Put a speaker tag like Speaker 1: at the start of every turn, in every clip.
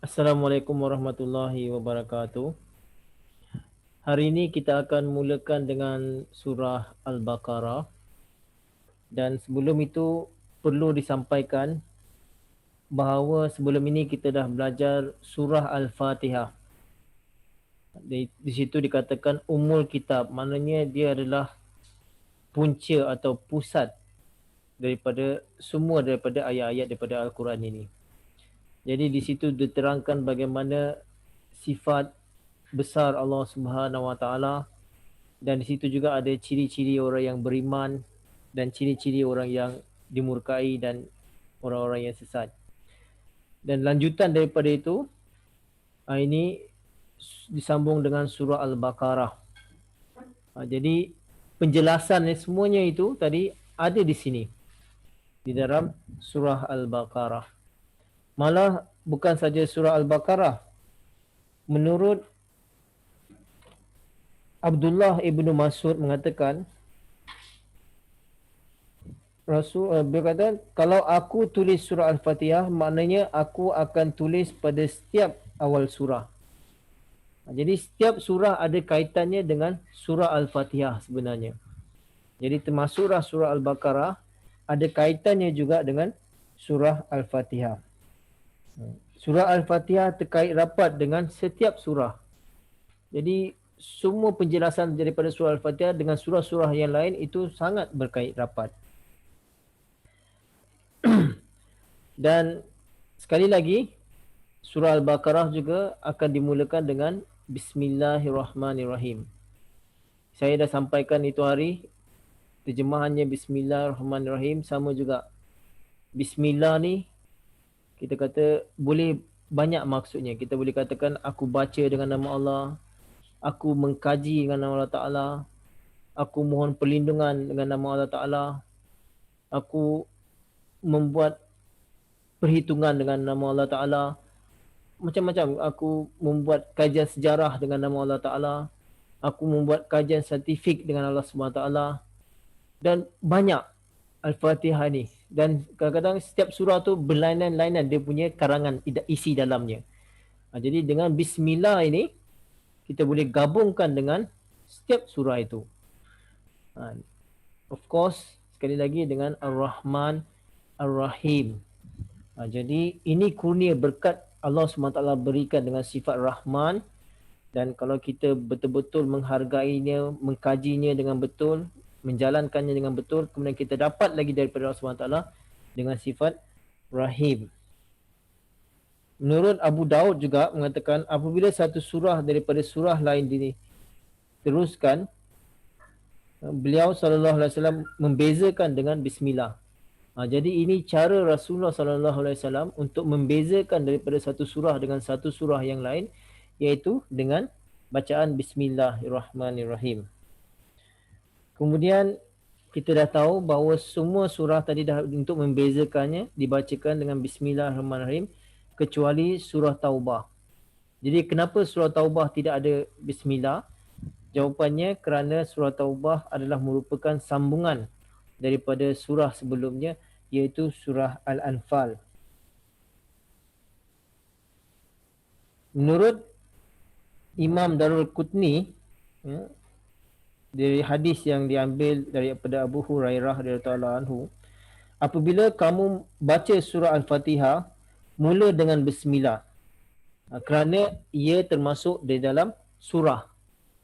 Speaker 1: Assalamualaikum warahmatullahi wabarakatuh. Hari ini kita akan mulakan dengan surah Al-Baqarah, dan sebelum itu perlu disampaikan bahawa sebelum ini kita dah belajar surah Al-Fatihah. Di situ dikatakan Ummul Kitab, maknanya dia adalah punca atau pusat daripada ayat-ayat daripada Al-Quran ini. Jadi di situ diterangkan bagaimana sifat besar Allah Subhanahu Wa Taala, dan di situ juga ada ciri-ciri orang yang beriman dan ciri-ciri orang yang dimurkai dan orang-orang yang sesat. Dan lanjutan daripada itu, ini disambung dengan surah Al-Baqarah. Jadi penjelasan semuanya itu tadi ada di sini di dalam surah Al-Baqarah. Malah bukan saja surah Al-Baqarah. Menurut Abdullah ibnu Mas'ud mengatakan, Rasul berkata, kalau aku tulis surah Al-Fatihah, maknanya aku akan tulis pada setiap awal surah. Jadi setiap surah ada kaitannya dengan surah Al-Fatihah sebenarnya. Jadi termasuklah surah Al-Baqarah ada kaitannya juga dengan surah Al-Fatihah. Surah Al-Fatihah terkait rapat dengan setiap surah. Jadi semua penjelasan daripada surah Al-Fatihah dengan surah-surah yang lain itu sangat berkait rapat. Dan sekali lagi, surah Al-Baqarah juga akan dimulakan dengan Bismillahirrahmanirrahim. Saya dah sampaikan itu hari, terjemahannya Bismillahirrahmanirrahim sama juga. Bismillah ni, kita kata boleh banyak maksudnya. Kita boleh katakan aku baca dengan nama Allah, aku mengkaji dengan nama Allah Ta'ala, aku mohon perlindungan dengan nama Allah Ta'ala, aku membuat perhitungan dengan nama Allah Ta'ala, macam-macam. Aku membuat kajian sejarah dengan nama Allah Ta'ala, aku membuat kajian saintifik dengan Allah SWT, dan banyak Al-Fatihah ni. Dan kadang-kadang setiap surah tu berlainan-lainan dia punya karangan isi dalamnya. Jadi dengan Bismillah ini kita boleh gabungkan dengan setiap surah itu. Of course, sekali lagi dengan Ar-Rahman Ar-Rahim. Jadi ini kurnia berkat Allah SWT berikan dengan sifat Rahman, dan kalau kita betul-betul menghargainya, mengkajinya dengan betul, menjalankannya dengan betul, kemudian kita dapat lagi daripada Allah SWT dengan sifat Rahim. Menurut Abu Daud juga mengatakan apabila satu surah daripada surah lain diteruskan, beliau SAW membezakan dengan Bismillah. Jadi ini cara Rasulullah SAW untuk membezakan daripada satu surah dengan satu surah yang lain, iaitu dengan bacaan Bismillahirrahmanirrahim. Kemudian kita dah tahu bahawa semua surah tadi dah untuk membezakannya dibacakan dengan Bismillahirrahmanirrahim kecuali surah Taubah. Jadi kenapa surah Taubah tidak ada Bismillah? Jawapannya kerana surah Taubah adalah merupakan sambungan daripada surah sebelumnya, iaitu surah Al-Anfal. Menurut Imam Darul Qutni, dari hadis yang diambil daripada Abu Hurairah radhiyallahu anhu, apabila kamu baca surah Al-Fatihah, mula dengan Bismillah, kerana ia termasuk di dalam surah.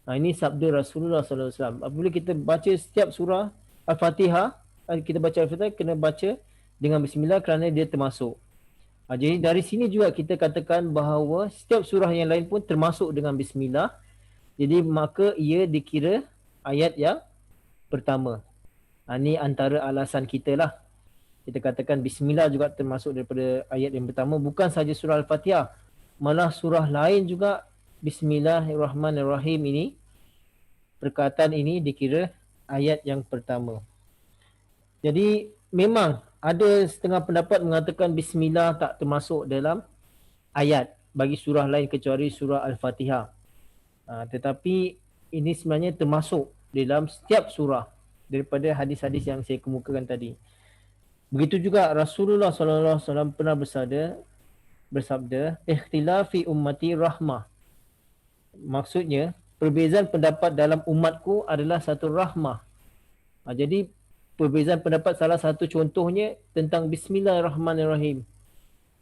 Speaker 1: Ini sabda Rasulullah SAW. Apabila kita baca setiap surah Al-Fatihah, kita baca Al-Fatihah, kena baca dengan Bismillah kerana dia termasuk. Jadi dari sini juga kita katakan bahawa setiap surah yang lain pun termasuk dengan Bismillah. Jadi maka ia dikira ayat yang pertama. Ini antara alasan kita lah. Kita katakan Bismillah juga termasuk daripada ayat yang pertama. Bukan saja surah Al-Fatihah, malah surah lain juga Bismillahirrahmanirrahim ini, perkataan ini dikira ayat yang pertama. Jadi memang ada setengah pendapat mengatakan Bismillah tak termasuk dalam ayat bagi surah lain kecuali surah Al-Fatihah. Tetapi ini sebenarnya termasuk dalam setiap surah daripada hadis-hadis yang saya kemukakan tadi. Begitu juga Rasulullah SAW pernah bersabda, bersabda, ikhtilafi ummati rahmah. Maksudnya, perbezaan pendapat dalam umatku adalah satu rahmah. Jadi, perbezaan pendapat salah satu contohnya tentang Bismillahirrahmanirrahim.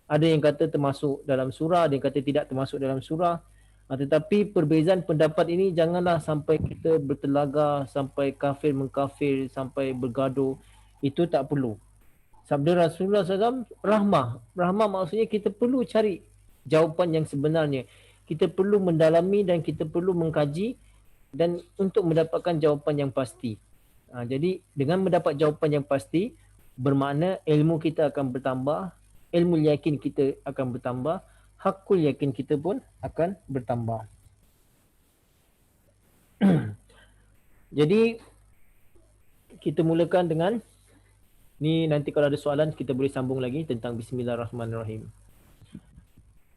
Speaker 1: Ada yang kata termasuk dalam surah, ada yang kata tidak termasuk dalam surah. Tetapi perbezaan pendapat ini janganlah sampai kita bertelaga, sampai kafir mengkafir, sampai bergaduh. Itu tak perlu. Sabda Rasulullah SAW, rahmah. Rahmah maksudnya kita perlu cari jawapan yang sebenarnya. Kita perlu mendalami dan kita perlu mengkaji dan untuk mendapatkan jawapan yang pasti. Jadi dengan mendapat jawapan yang pasti, bermakna ilmu kita akan bertambah, ilmu yakin kita akan bertambah, hakul yakin kita pun akan bertambah. Jadi kita mulakan dengan ni, nanti kalau ada soalan kita boleh sambung lagi tentang Bismillahirrahmanirrahim.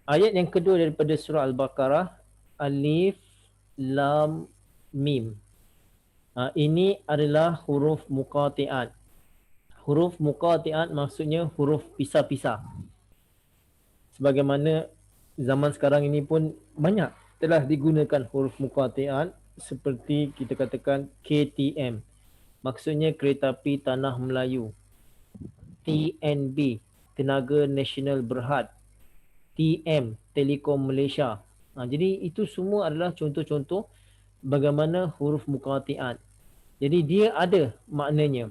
Speaker 1: Ayat yang kedua daripada surah Al-Baqarah, Alif Lam Mim. Ini adalah huruf muqati'at. Huruf muqati'at maksudnya huruf pisah-pisah. Sebagaimana zaman sekarang ini pun banyak telah digunakan huruf muqati'at, seperti kita katakan KTM. Maksudnya Kereta Api Tanah Melayu. TNB, Tenaga Nasional Berhad. TM, Telekom Malaysia. Jadi itu semua adalah contoh-contoh bagaimana huruf muqati'at. Jadi dia ada maknanya.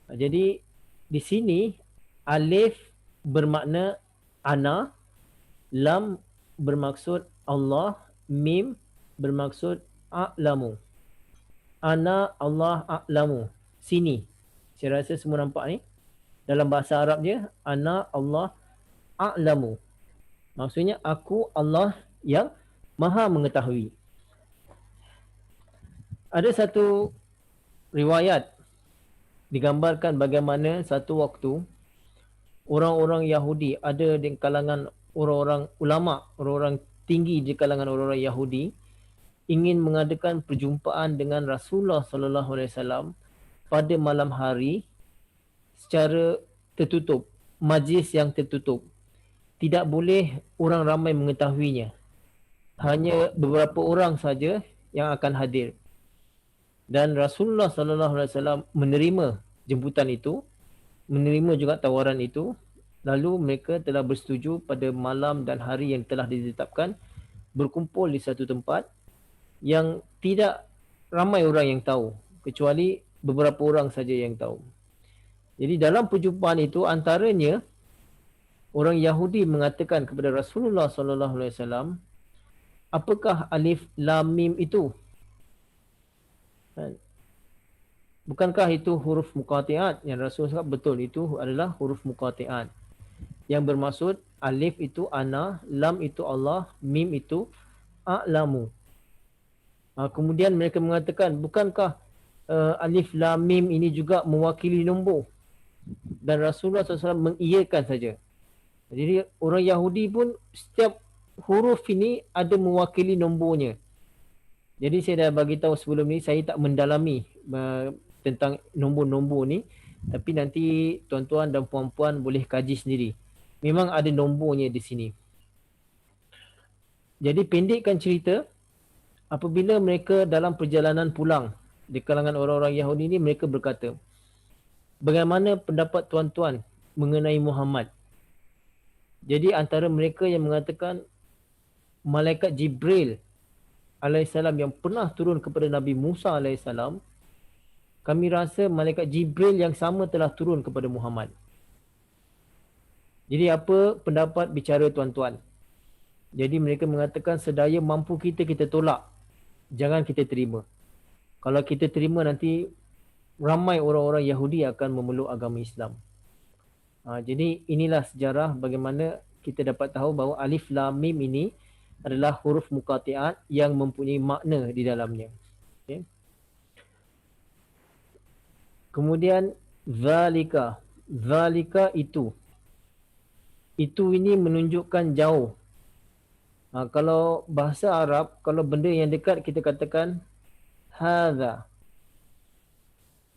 Speaker 1: Jadi di sini alif bermakna ana, lam bermaksud Allah, mim bermaksud a'lamu. Ana Allah a'lamu. Sini. Saya rasa semua nampak ni. Dalam bahasa Arab dia, ana Allah a'lamu. Maksudnya aku Allah yang maha mengetahui. Ada satu riwayat digambarkan bagaimana satu waktu orang-orang Yahudi, ada di kalangan orang-orang ulama, orang-orang tinggi di kalangan orang-orang Yahudi, ingin mengadakan perjumpaan dengan Rasulullah sallallahu alaihi wasallam pada malam hari secara tertutup, majlis yang tertutup. Tidak boleh orang ramai mengetahuinya. Hanya beberapa orang saja yang akan hadir. Dan Rasulullah sallallahu alaihi wasallam menerima jemputan itu, menerima juga tawaran itu. Lalu mereka telah bersetuju pada malam dan hari yang telah ditetapkan berkumpul di satu tempat yang tidak ramai orang yang tahu, kecuali beberapa orang saja yang tahu. Jadi dalam perjumpaan itu antaranya orang Yahudi mengatakan kepada Rasulullah sallallahu alaihi wasallam, apakah alif lam mim itu? Bukankah itu huruf muqati'at? Yang Rasul cakap betul, itu adalah huruf muqati'at. Yang bermaksud alif itu ana, lam itu Allah, mim itu a'lamu. Kemudian mereka mengatakan, bukankah alif lam mim ini juga mewakili nombor? Dan Rasulullah SAW mengiyakan saja. Jadi orang Yahudi pun setiap huruf ini ada mewakili nombornya. Jadi saya dah bagi tahu sebelum ni, saya tak mendalami tentang nombor-nombor ni, tapi nanti tuan-tuan dan puan-puan boleh kaji sendiri. Memang ada nombornya di sini. Jadi pendekkan cerita, apabila mereka dalam perjalanan pulang di kalangan orang-orang Yahudi ni, mereka berkata, bagaimana pendapat tuan-tuan mengenai Muhammad? Jadi antara mereka yang mengatakan malaikat Jibril alaihissalam yang pernah turun kepada Nabi Musa alaihissalam, kami rasa malaikat Jibril yang sama telah turun kepada Muhammad. Jadi apa pendapat bicara tuan-tuan? Jadi mereka mengatakan sedaya mampu kita, kita tolak. Jangan kita terima. Kalau kita terima nanti ramai orang-orang Yahudi akan memeluk agama Islam. Jadi inilah sejarah bagaimana kita dapat tahu bahawa alif lam mim ini adalah huruf muqati'at yang mempunyai makna di dalamnya. Okay. Kemudian zalika. Zalika itu. Itu ini menunjukkan jauh. Kalau bahasa Arab, kalau benda yang dekat kita katakan hadza.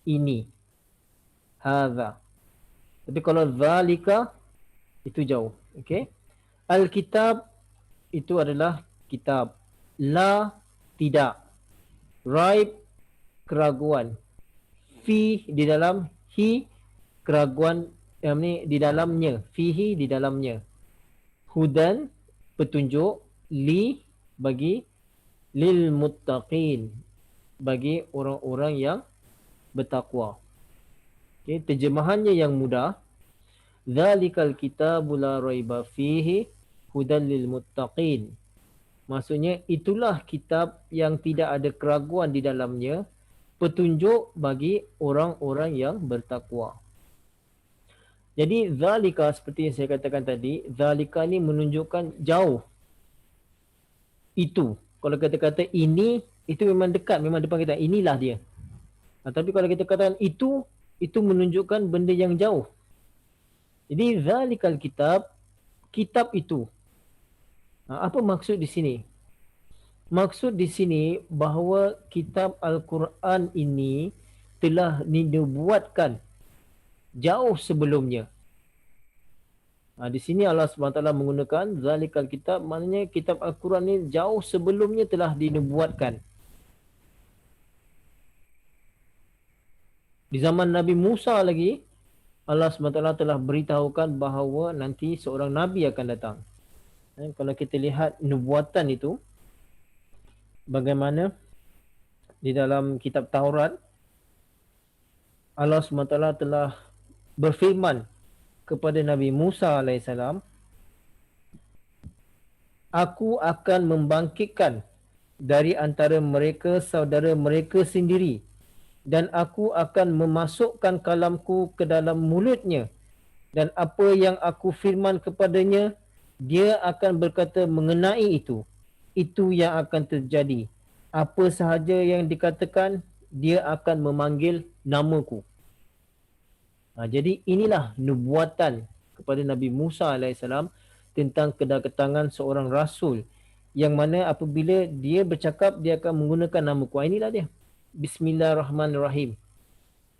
Speaker 1: Ini. Hadza. Tapi kalau zalika itu jauh. Okey. Alkitab itu adalah kitab. La, tidak. Raib, keraguan. Fi, di dalam. Hi, keraguan. Yang ni di dalamnya. Fihi, di dalamnya. Hudan, petunjuk. Li, bagi. Lil muttaqin, bagi orang-orang yang bertakwa. Okay, terjemahannya yang mudah. Zalikal kitabu la raiba fihi hudan lil muttaqin. Maksudnya itulah kitab yang tidak ada keraguan di dalamnya, petunjuk bagi orang-orang yang bertakwa. Jadi zalika seperti yang saya katakan tadi, zalika ni menunjukkan jauh. Itu. Kalau kita kata ini, itu memang dekat, memang depan kita. Inilah dia. Tapi kalau kita katakan itu menunjukkan benda yang jauh. Jadi zalikal kitab, kitab itu. Apa maksud di sini? Maksud di sini bahawa kitab Al-Quran ini telah dinubuatkan jauh sebelumnya. Di sini Allah SWT menggunakan zalikal kitab, maknanya kitab Al-Quran ini jauh sebelumnya telah dinubuatkan. Di zaman Nabi Musa lagi, Allah SWT telah beritahukan bahawa nanti seorang Nabi akan datang. Kalau kita lihat nubuatan itu, bagaimana di dalam kitab Taurat, Allah SWT telah berfirman kepada Nabi Musa AS, aku akan membangkitkan dari antara mereka saudara mereka sendiri, dan aku akan memasukkan kalamku ke dalam mulutnya, dan apa yang aku firman kepadanya, dia akan berkata mengenai itu yang akan terjadi. Apa sahaja yang dikatakan, dia akan memanggil namaku. Jadi inilah nubuatan kepada Nabi Musa AS tentang kedatangan seorang Rasul, yang mana apabila dia bercakap, dia akan menggunakan namaku. Inilah dia. Bismillahirrahmanirrahim.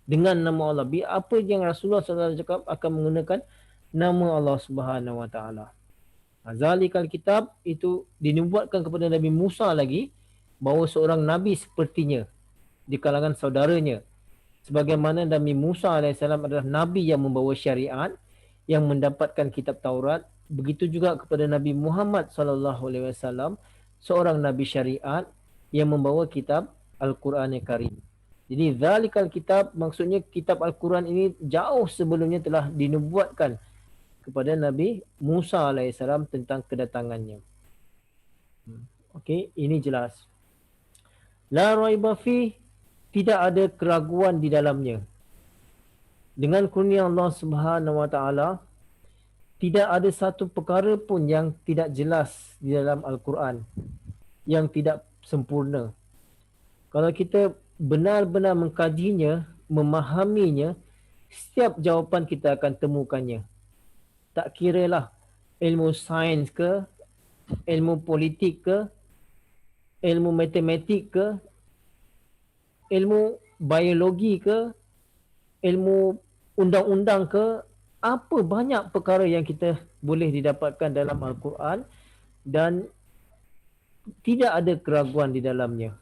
Speaker 1: Dengan nama Allah. Apa yang Rasulullah SAW cakap akan menggunakan nama Allah Subhanahu Wa Taala. Zalikal kitab itu dinubuatkan kepada Nabi Musa lagi, bahawa seorang Nabi sepertinya di kalangan saudaranya. Sebagaimana Nabi Musa AS adalah Nabi yang membawa syariat, yang mendapatkan kitab Taurat. Begitu juga kepada Nabi Muhammad SAW, seorang Nabi syariat yang membawa kitab Al-Quran Karim. Jadi zalikal kitab, maksudnya kitab Al-Quran ini jauh sebelumnya telah dinubuatkan kepada Nabi Musa AS tentang kedatangannya. Okey, ini jelas. La raiba fi, tidak ada keraguan di dalamnya. Dengan kurnia Allah Subhanahu Wa Taala, tidak ada satu perkara pun yang tidak jelas di dalam Al-Quran, yang tidak sempurna. Kalau kita benar-benar mengkajinya, memahaminya, setiap jawapan kita akan temukannya. Tak kiralah ilmu sains ke, ilmu politik ke, ilmu matematik ke, ilmu biologi ke, ilmu undang-undang ke, apa banyak perkara yang kita boleh didapatkan dalam Al-Quran dan tidak ada keraguan di dalamnya.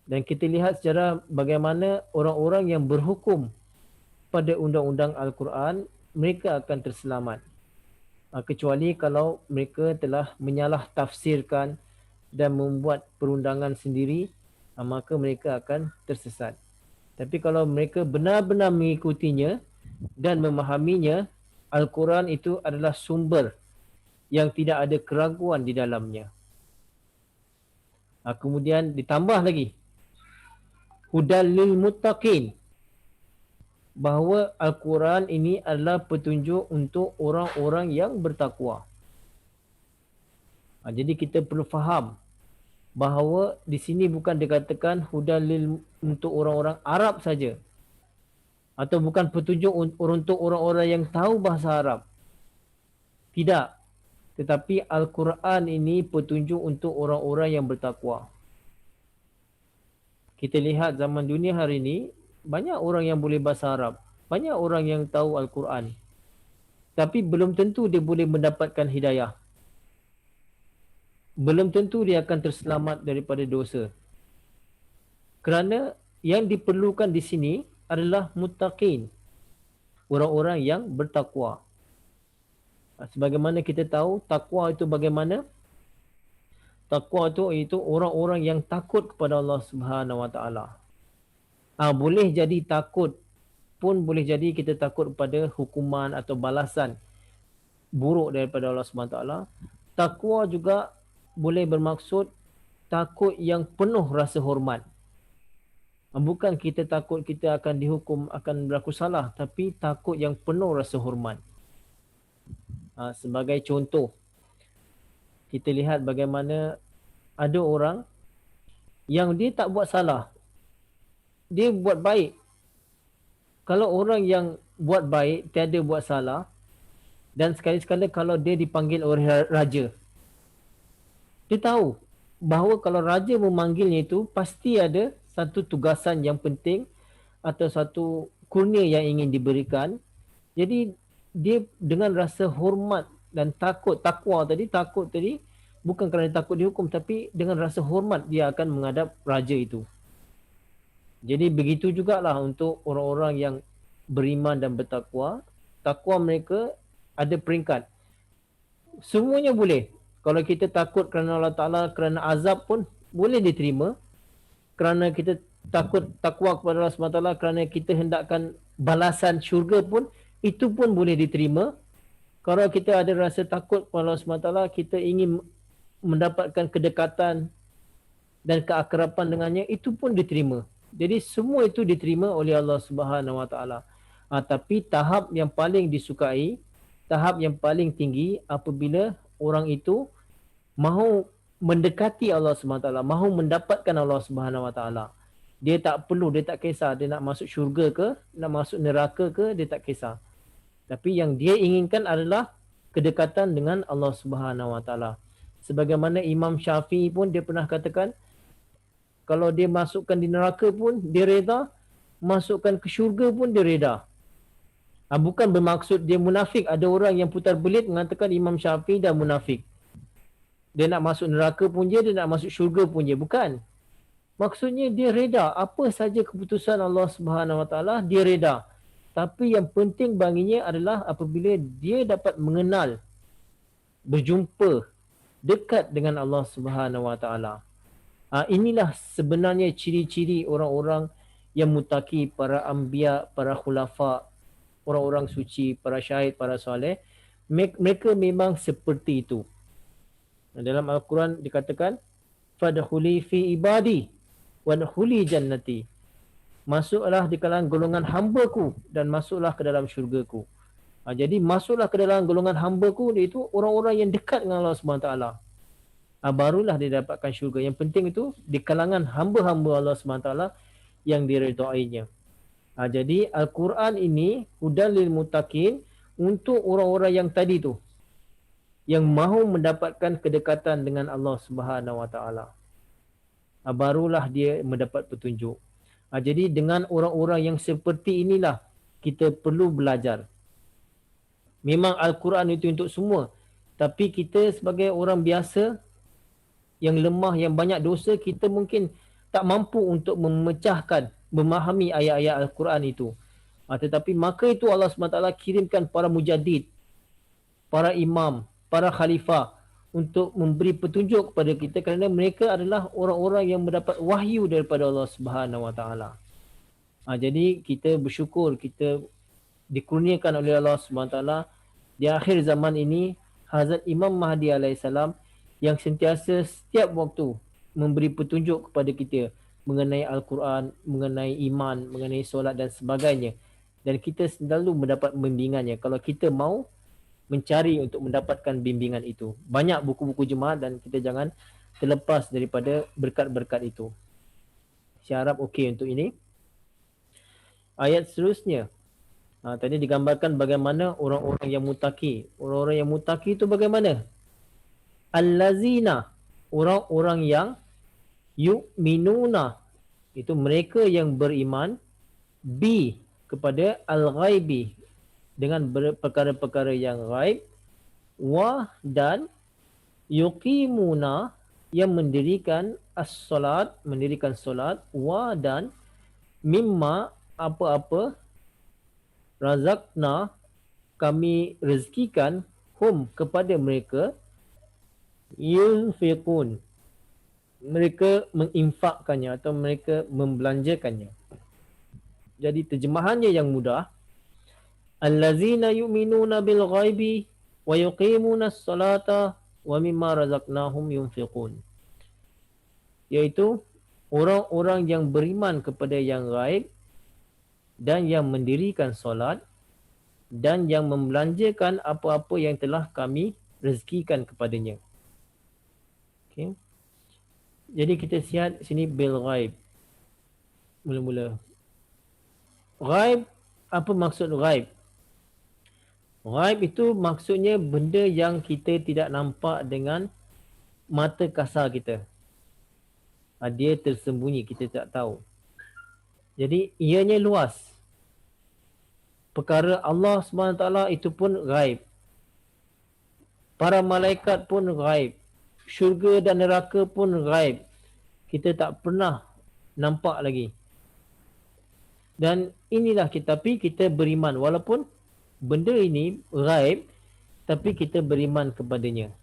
Speaker 1: Dan kita lihat secara bagaimana orang-orang yang berhukum pada undang-undang Al-Quran, mereka akan terselamat. Kecuali kalau mereka telah menyalah tafsirkan dan membuat perundangan sendiri, maka mereka akan tersesat. Tapi kalau mereka benar-benar mengikutinya dan memahaminya, Al-Quran itu adalah sumber yang tidak ada keraguan di dalamnya. Kemudian ditambah lagi, hudal lil muttaqin, bahawa Al-Quran ini adalah petunjuk untuk orang-orang yang bertakwa. Jadi kita perlu faham bahawa di sini bukan dikatakan hudal untuk orang-orang Arab saja, atau bukan petunjuk untuk orang-orang yang tahu bahasa Arab. Tidak. Tetapi Al-Quran ini petunjuk untuk orang-orang yang bertakwa. Kita lihat zaman dunia hari ini, banyak orang yang boleh bahasa Arab. Banyak orang yang tahu Al-Quran. Tapi belum tentu dia boleh mendapatkan hidayah. Belum tentu dia akan terselamat daripada dosa. Kerana yang diperlukan di sini adalah muttaqin, orang-orang yang bertakwa. Sebagaimana kita tahu, takwa itu bagaimana? Takwa itu orang-orang yang takut kepada Allah Subhanahu Wa Taala. Boleh jadi takut pun boleh jadi kita takut kepada hukuman atau balasan buruk daripada Allah Subhanahu Wa Taala. Takwa juga boleh bermaksud takut yang penuh rasa hormat. Bukan kita takut kita akan dihukum, akan berlaku salah, tapi takut yang penuh rasa hormat. Sebagai contoh, kita lihat bagaimana ada orang yang dia tak buat salah, dia buat baik. Kalau orang yang buat baik, tiada buat salah, dan sekali-sekala kalau dia dipanggil oleh raja, dia tahu bahawa kalau raja memanggilnya itu, pasti ada satu tugasan yang penting atau satu kurnia yang ingin diberikan. Jadi dia dengan rasa hormat dan takut, takut tadi bukan kerana takut dihukum, tapi dengan rasa hormat dia akan menghadap raja itu. Jadi begitu jugalah untuk orang-orang yang beriman dan bertakwa. Takwa mereka ada peringkat. Semuanya boleh. Kalau kita takut kerana Allah Ta'ala, kerana azab pun boleh diterima. Kerana kita takut takwa kepada Allah SWT, kerana kita hendakkan balasan syurga pun, itu pun boleh diterima. Kalau kita ada rasa takut kepada Allah SWT, kita ingin mendapatkan kedekatan dan keakraban dengannya, itu pun diterima. Jadi semua itu diterima oleh Allah Subhanahu Wa Taala. Tapi tahap yang paling disukai, tahap yang paling tinggi apabila orang itu mahu mendekati Allah Subhanahu Wa Taala, mahu mendapatkan Allah Subhanahu Wa Taala. Dia tak perlu, dia tak kisah dia nak masuk syurga ke, nak masuk neraka ke, dia tak kisah. Tapi yang dia inginkan adalah kedekatan dengan Allah Subhanahu Wa Taala. Sebagaimana Imam Syafi'i pun dia pernah katakan, kalau dia masukkan di neraka pun dia reda, masukkan ke syurga pun dia reda. Bukan bermaksud dia munafik. Ada orang yang putar belit mengatakan Imam Syafi'i dah munafik. Dia nak masuk neraka pun dia nak masuk syurga pun dia. Bukan. Maksudnya dia reda. Apa saja keputusan Allah Subhanahu Wa Taala, dia reda. Tapi yang penting baginya adalah apabila dia dapat mengenal, berjumpa, dekat dengan Allah Subhanahu Wa Taala. Inilah sebenarnya ciri-ciri orang-orang yang mutaki, para anbiya, para khulafa, orang-orang suci, para syahid, para soleh. Mereka memang seperti itu. Dalam Al-Quran dikatakan, fadkhuli fi ibadi wadkhuli jannati. Masuklah di kalangan golongan hamba-Ku dan masuklah ke dalam syurga-Ku. Jadi masuklah ke dalam golongan hamba-Ku, iaitu orang-orang yang dekat dengan Allah SWT. Barulah dia dapatkan syurga. Yang penting itu di kalangan hamba-hamba Allah SWT yang diredainya. Jadi Al-Quran ini hudan lil muttaqin, untuk orang-orang yang tadi tu, yang mahu mendapatkan kedekatan dengan Allah Subhanahu Wa Taala. Barulah dia mendapat petunjuk. Jadi dengan orang-orang yang seperti inilah kita perlu belajar. Memang Al-Quran itu untuk semua, tapi kita sebagai orang biasa yang lemah, yang banyak dosa, kita mungkin tak mampu untuk memecahkan, memahami ayat-ayat Al-Quran itu. Tetapi maka itu Allah SWT kirimkan para mujaddid, para imam, para khalifah untuk memberi petunjuk kepada kita, kerana mereka adalah orang-orang yang mendapat wahyu daripada Allah Subhanahu Wa Taala. Jadi kita bersyukur kita dikurniakan oleh Allah Subhanahu Wa Taala di akhir zaman ini Hazrat Imam Mahdi alaihissalam yang sentiasa setiap waktu memberi petunjuk kepada kita mengenai Al-Quran, mengenai iman, mengenai solat dan sebagainya. Dan kita selalu mendapat bimbingannya kalau kita mau mencari untuk mendapatkan bimbingan itu. Banyak buku-buku jemaah dan kita jangan terlepas daripada berkat-berkat itu. Saya harap okey untuk ini. Ayat seterusnya. Tadi digambarkan bagaimana orang-orang yang mutaki. Orang-orang yang mutaki itu bagaimana? Allazina, orang-orang yang yu'minuna, itu mereka yang beriman, bi, kepada al-ghaibi, dengan perkara-perkara yang ghaib, wa dan yuqimuna yang mendirikan as-solat, mendirikan solat, wa dan mimma apa-apa razaqna kami rezekikan hum kepada mereka yunfiqun mereka menginfakkannya atau mereka membelanjakannya. Jadi terjemahannya yang mudah, allazina yu'minuna bil ghaibi wa yuqimuna as-salata wa mimma razaqnahum yunfiqun, iaitu orang-orang yang beriman kepada yang gaib dan yang mendirikan solat dan yang membelanjakan apa-apa yang telah kami rezekikan kepadanya. Okay. Jadi kita sihat sini bil ghaib. Mula-mula. Ghaib, apa maksud ghaib? Ghaib itu maksudnya benda yang kita tidak nampak dengan mata kasar kita. Dia tersembunyi, kita tak tahu. Jadi ianya luas. Perkara Allah SWT itu pun ghaib. Para malaikat pun ghaib. Syurga dan neraka pun ghaib. Kita tak pernah nampak lagi. Dan inilah kita, tapi kita beriman. Walaupun benda ini ghaib, tapi kita beriman kepadanya.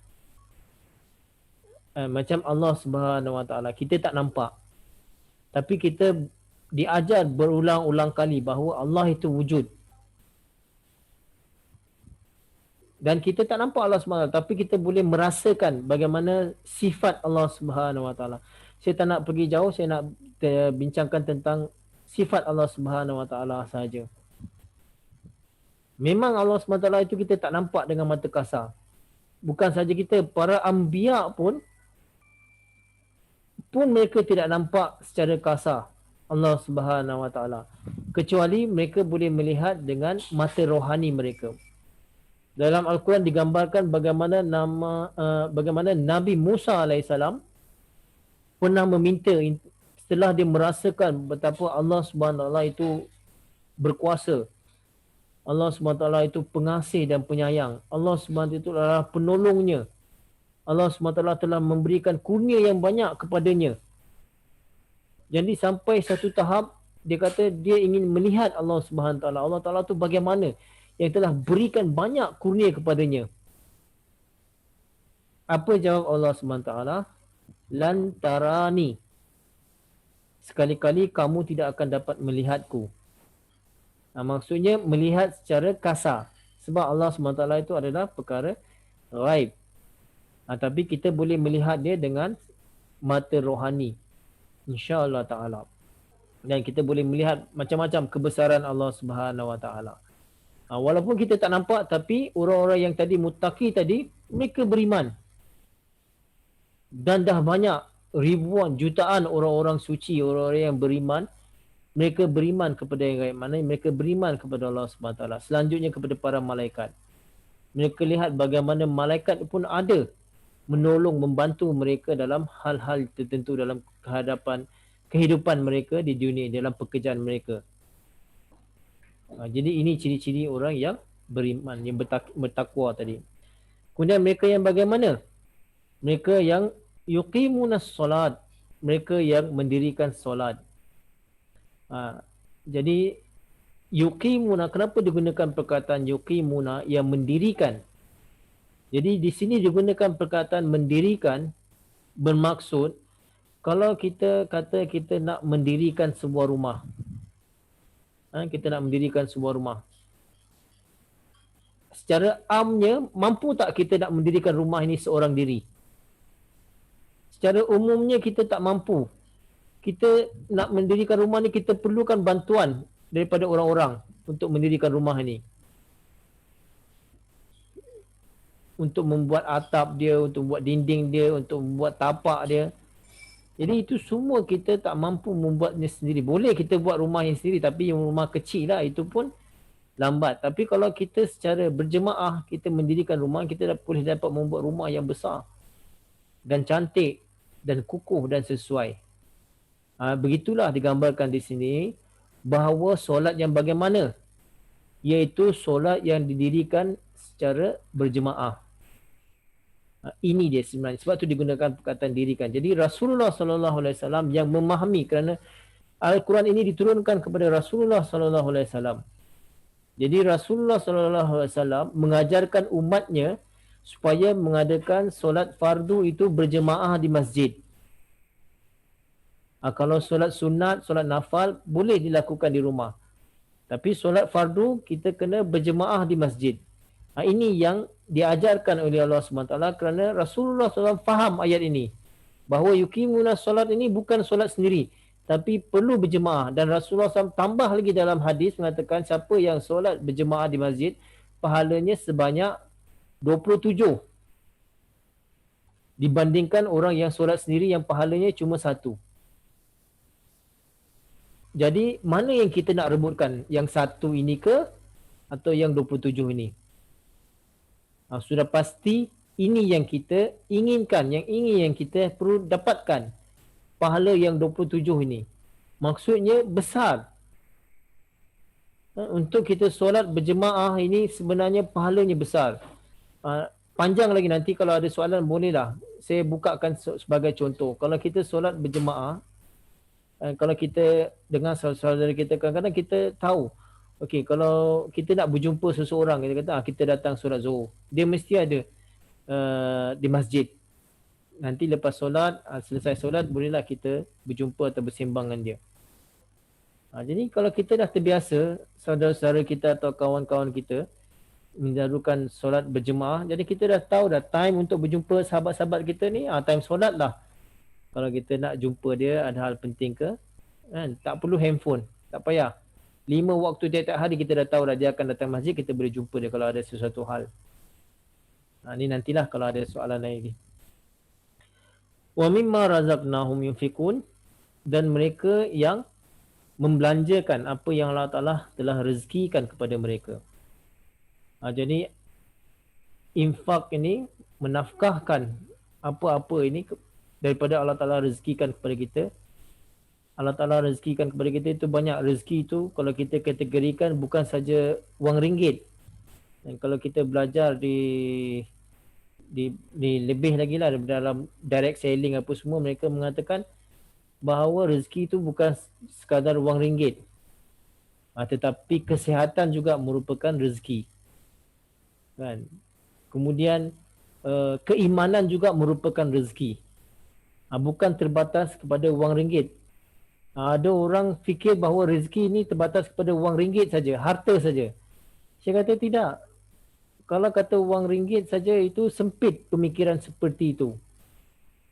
Speaker 1: Macam Allah SWT, kita tak nampak. Tapi kita diajar berulang-ulang kali bahawa Allah itu wujud. Dan kita tak nampak Allah SWT, tapi kita boleh merasakan bagaimana sifat Allah SWT. Saya tak nak pergi jauh, saya nak bincangkan tentang sifat Allah SWT sahaja. Memang Allah SWT itu kita tak nampak dengan mata kasar. Bukan saja kita, para anbiya pun mereka tidak nampak secara kasar Allah SWT. Kecuali mereka boleh melihat dengan mata rohani mereka. Dalam Al-Quran digambarkan bagaimana Nabi Musa AS pernah meminta setelah dia merasakan betapa Allah SWT itu berkuasa. Allah SWT itu pengasih dan penyayang. Allah SWT itu adalah penolongnya. Allah SWT telah memberikan kurnia yang banyak kepadanya. Jadi sampai satu tahap dia kata dia ingin melihat Allah SWT. Allah Ta'ala itu bagaimana yang telah berikan banyak kurnia kepadanya. Apa jawab Allah SWT? Lantarani. Sekali-kali kamu tidak akan dapat melihatku. Maksudnya melihat secara kasar. Sebab Allah SWT itu adalah perkara ghaib. Tapi kita boleh melihat dia dengan mata rohani. InsyaAllah ta'ala. Dan kita boleh melihat macam-macam kebesaran Allah SWT. Walaupun kita tak nampak, tapi orang-orang yang tadi muttaqi tadi, mereka beriman. Dan dah banyak ribuan, jutaan orang-orang suci, orang-orang yang beriman, mereka beriman kepada yang gaib. Maknanya mereka beriman kepada Allah SWT. Selanjutnya kepada para malaikat. Mereka lihat bagaimana malaikat pun ada menolong, membantu mereka dalam hal-hal tertentu dalam kehidupan mereka di dunia, dalam pekerjaan mereka. Jadi ini ciri-ciri orang yang beriman, yang bertakwa tadi. Kemudian mereka yang bagaimana? Mereka yang yuqimunas solat. Mereka yang mendirikan solat. Jadi yuqimuna, kenapa digunakan perkataan yuqimuna yang mendirikan? Jadi di sini digunakan perkataan mendirikan bermaksud kalau kita kata kita nak mendirikan sebuah rumah. Kita nak mendirikan sebuah rumah. Secara amnya, mampu tak kita nak mendirikan rumah ini seorang diri? Secara umumnya kita tak mampu. Kita nak mendirikan rumah ni, kita perlukan bantuan daripada orang-orang untuk mendirikan rumah ini. Untuk membuat atap dia, untuk membuat dinding dia, untuk membuat tapak dia. Jadi itu semua kita tak mampu membuatnya sendiri. Boleh kita buat rumah yang sendiri, tapi yang rumah kecil lah, itu pun lambat. Tapi kalau kita secara berjemaah, kita mendirikan rumah, kita boleh dapat membuat rumah yang besar dan cantik dan kukuh dan sesuai. Begitulah digambarkan di sini bahawa solat yang bagaimana? iaitu solat yang didirikan secara berjemaah. Ini dia sebenarnya, sebab tu digunakan perkataan dirikan. Jadi Rasulullah sallallahu alaihi wasallam yang memahami, kerana Al-Quran ini diturunkan kepada Rasulullah sallallahu alaihi wasallam. Jadi Rasulullah sallallahu alaihi wasallam mengajarkan umatnya supaya mengadakan solat fardu itu berjemaah di masjid. Kalau solat sunat, solat nafal boleh dilakukan di rumah. Tapi solat fardu kita kena berjemaah di masjid. Ini yang diajarkan oleh Allah SWT, kerana Rasulullah SAW faham ayat ini. Bahawa yuqimuna solat ini bukan solat sendiri, tapi perlu berjemaah. Dan Rasulullah SAW tambah lagi dalam hadis mengatakan siapa yang solat berjemaah di masjid, pahalanya sebanyak 27. Dibandingkan orang yang solat sendiri yang pahalanya cuma 1. Jadi mana yang kita nak rebutkan? Yang 1 ini ke atau yang 27 ini? Sudah pasti ini yang kita inginkan, yang kita perlu dapatkan. Pahala yang 27 ini. Maksudnya besar. Untuk kita solat berjemaah ini sebenarnya pahalanya besar. Panjang lagi, nanti kalau ada soalan bolehlah saya bukakan sebagai contoh. Kalau kita solat berjemaah, kalau kita dengan saudara kita, kadang-kadang kita tahu, okey, kalau kita nak berjumpa seseorang, kita kata kita datang solat Zuhur, dia mesti ada di masjid. Nanti lepas solat, selesai solat, bolehlah kita berjumpa atau bersembang dengan dia. Jadi kalau kita dah terbiasa, saudara-saudara kita atau kawan-kawan kita menjadukan solat berjemaah, jadi kita dah tahu dah time untuk berjumpa sahabat-sahabat kita ni, time solat lah. Kalau kita nak jumpa dia, ada hal penting ke, tak perlu handphone, tak payah. 5 waktu tiap-tiap hari kita dah tahu dah dia akan datang masjid, kita boleh jumpa dia kalau ada sesuatu hal. Ni nantilah kalau ada soalan lain lagi. Wa mimma razaqnahum yunfikun, dan mereka yang membelanjakan apa yang Allah Ta'ala telah rezekikan kepada mereka. Jadi infak ini menafkahkan apa-apa ini daripada Allah Ta'ala rezekikan kepada kita. Allah Ta'ala rezekikan kepada kita itu banyak. Rezeki itu kalau kita kategorikan bukan saja wang ringgit. Dan kalau kita belajar di lebih lagi lah dalam direct selling apa semua, mereka mengatakan bahawa rezeki itu bukan sekadar wang ringgit, tetapi kesihatan juga merupakan rezeki, kan? Kemudian keimanan juga merupakan rezeki, bukan terbatas kepada wang ringgit. Ada orang fikir bahawa rezeki ini terbatas kepada wang ringgit saja, harta saja. Saya kata tidak. Kalau kata wang ringgit saja, itu sempit pemikiran seperti itu.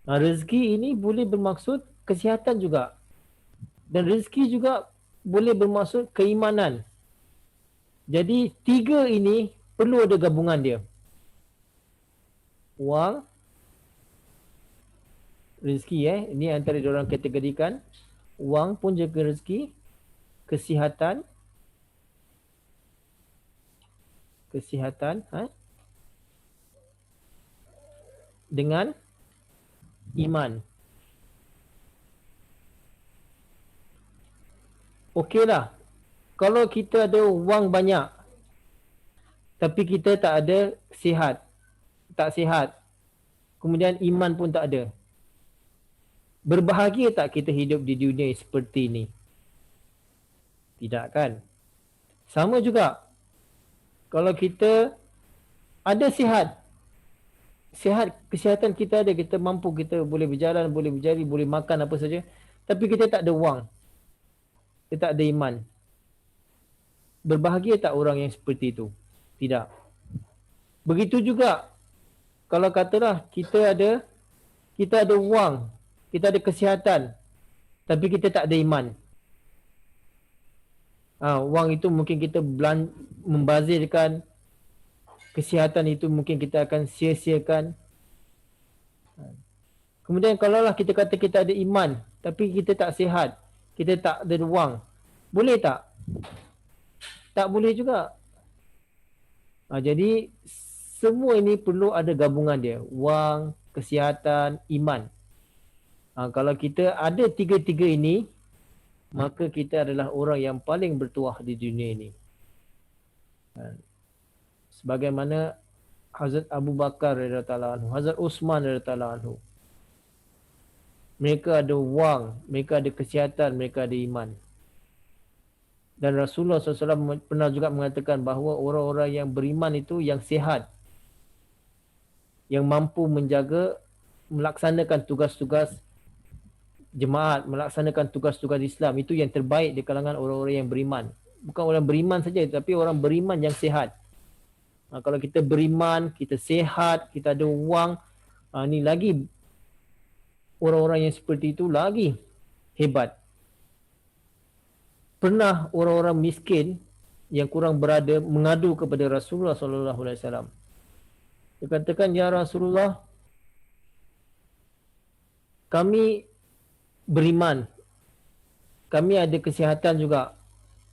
Speaker 1: Rezeki ini boleh bermaksud kesihatan juga. Dan rezeki juga boleh bermaksud keimanan. Jadi 3 ini perlu ada gabungan dia. Wang, rezeki, ini antara diorang kategorikan. Wang pun jaga rezeki, kesihatan, dengan iman. Okeylah, kalau kita ada wang banyak tapi kita tak ada tak sihat, kemudian iman pun tak ada, berbahagia tak kita hidup di dunia seperti ini? Tidak, kan? Sama juga kalau kita ada kesihatan kita ada, kita mampu, kita boleh berjalan, boleh berjari, boleh makan apa saja, tapi kita tak ada wang, kita tak ada iman, berbahagia tak orang yang seperti itu? Tidak. Begitu juga kalau katalah kita ada wang, kita ada kesihatan, tapi kita tak ada iman. Wang itu mungkin kita membazirkan, kesihatan itu mungkin kita akan sia-siakan. Kemudian kalaulah kita kata kita ada iman, tapi kita tak sihat, kita tak ada wang, boleh tak? Tak boleh juga. Jadi semua ini perlu ada gabungan dia, wang, kesihatan, iman. Kalau kita ada 3 ini, maka kita adalah orang yang paling bertuah di dunia ini. Sebagaimana Hazrat Abu Bakar radhiyallahu anhu, Hazrat Uthman radhiyallahu anhu. Mereka ada wang, mereka ada kesihatan, mereka ada iman. Dan Rasulullah SAW pernah juga mengatakan bahawa orang-orang yang beriman itu yang sihat, yang mampu menjaga, melaksanakan tugas-tugas jemaat, melaksanakan tugas-tugas Islam, itu yang terbaik di kalangan orang-orang yang beriman. Bukan orang beriman saja, tapi orang beriman yang sihat. Kalau kita beriman, kita sihat, kita ada wang, ni lagi orang-orang yang seperti itu lagi hebat. Pernah orang-orang miskin yang kurang berada mengadu kepada Rasulullah SAW. Dia katakan, ya Rasulullah, kami beriman, kami ada kesihatan juga,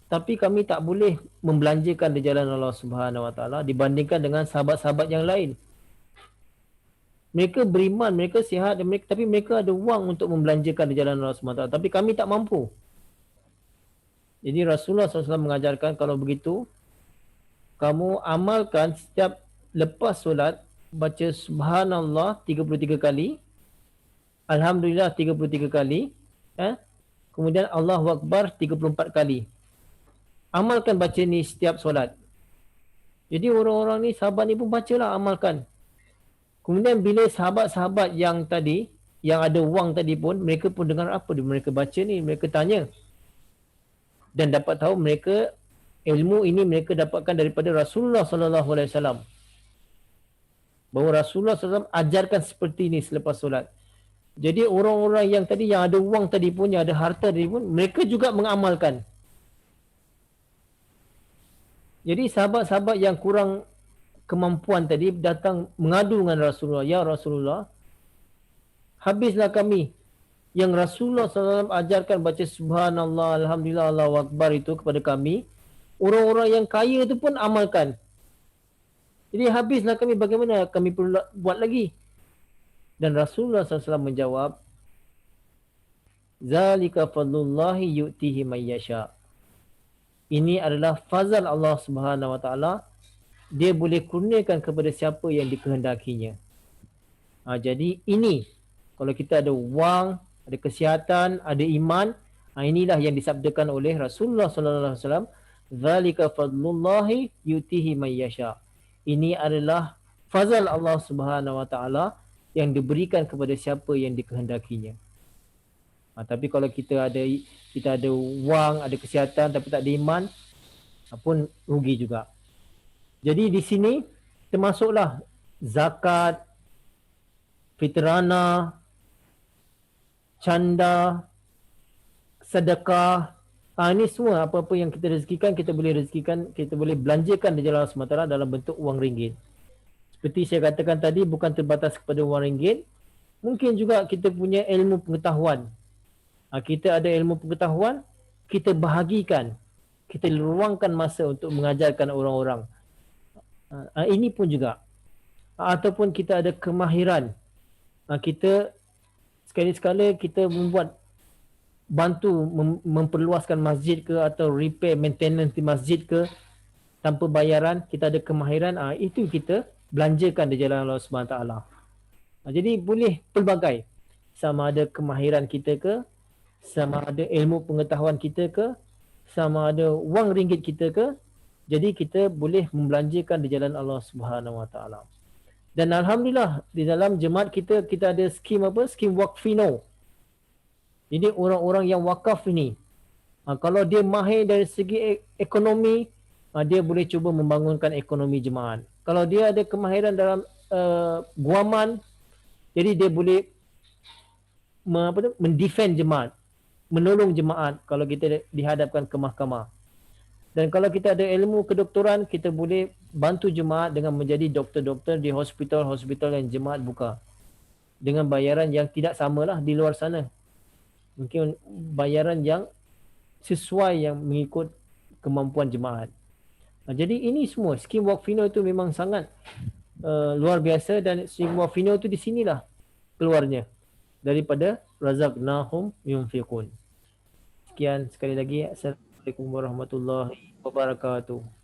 Speaker 1: tapi kami tak boleh membelanjakan di jalan Allah Subhanahu Wa Taala dibandingkan dengan sahabat-sahabat yang lain. Mereka beriman, mereka sihat, tapi mereka ada wang untuk membelanjakan di jalan Allah Subhanahu Wa Taala, tapi kami tak mampu. Jadi Rasulullah SAW mengajarkan, kalau begitu, kamu amalkan setiap lepas solat, baca Subhanallah 33 kali, Alhamdulillah 33 kali, kemudian Allahu Akbar 34 kali. Amalkan baca ni setiap solat. Jadi orang-orang ni, sahabat ni pun bacalah, amalkan. Kemudian bila sahabat-sahabat yang tadi, yang ada wang tadi pun, mereka pun dengar apa mereka baca ni, mereka tanya. Dan dapat tahu mereka, ilmu ini mereka dapatkan daripada Rasulullah SAW. Bahawa Rasulullah SAW ajarkan seperti ini selepas solat. Jadi orang-orang yang tadi, yang ada wang tadi pun, yang ada harta tadi pun, mereka juga mengamalkan. Jadi sahabat-sahabat yang kurang kemampuan tadi datang mengadu dengan Rasulullah. Ya Rasulullah, habislah kami. Yang Rasulullah SAW ajarkan baca Subhanallah, Alhamdulillah, Allahu Akbar itu kepada kami. Orang-orang yang kaya itu pun amalkan. Jadi habislah kami, bagaimana kami perlu buat lagi? Dan Rasulullah SAW menjawab, Zalika fadlullahi yu'tihi mayyasha. Ini adalah fazal Allah Subhanahu Wa Taala. Dia boleh kurniakan kepada siapa yang dikehendakinya. Jadi ini, kalau kita ada wang, ada kesihatan, ada iman, inilah yang disabdakan oleh Rasulullah SAW. Zalika fadlullahi yu'tihi mayyasha. Ini adalah fazal Allah Subhanahu Wa Taala yang diberikan kepada siapa yang dikehendakinya. Tapi kalau kita ada wang, ada kesihatan tapi tak ada iman, pun rugi juga. Jadi di sini termasuklah zakat, fitrana, canda, sedekah. Ini semua apa-apa yang kita rezekikan, kita boleh belanjakan di jalan Allah SWT dalam bentuk wang ringgit. Seperti saya katakan tadi, bukan terbatas kepada wang ringgit. Mungkin juga kita punya ilmu pengetahuan. Kita ada ilmu pengetahuan, kita bahagikan. Kita luangkan masa untuk mengajarkan orang-orang. Ini pun juga. Ataupun kita ada kemahiran. Kita sekali-sekala kita bantu memperluaskan masjid ke, atau repair, maintenance di masjid ke, tanpa bayaran, kita ada kemahiran, itu kita belanjakan di jalan Allah SWT. Jadi boleh pelbagai. Sama ada kemahiran kita ke, sama ada ilmu pengetahuan kita ke, sama ada wang ringgit kita ke, jadi kita boleh membelanjakan di jalan Allah Subhanahu Wa Taala. Dan alhamdulillah di dalam jemaat kita ada skim Skim Waqfino. Jadi orang-orang yang wakaf ini, kalau dia mahir dari segi ekonomi, dia boleh cuba membangunkan ekonomi jemaat. Kalau dia ada kemahiran dalam guaman, jadi dia boleh mendefend jemaat, menolong jemaat kalau kita dihadapkan ke mahkamah. Dan kalau kita ada ilmu kedoktoran, kita boleh bantu jemaat dengan menjadi doktor-doktor di hospital-hospital yang jemaat buka. Dengan bayaran yang tidak samalah di luar sana. Mungkin bayaran yang sesuai, yang mengikut kemampuan jemaat. Jadi ini semua, skim Waqfino itu memang sangat luar biasa, dan skim Waqfino itu di sinilah keluarnya. Daripada razaqnahum yunfiqun. Sekian sekali lagi. Assalamualaikum warahmatullahi wabarakatuh.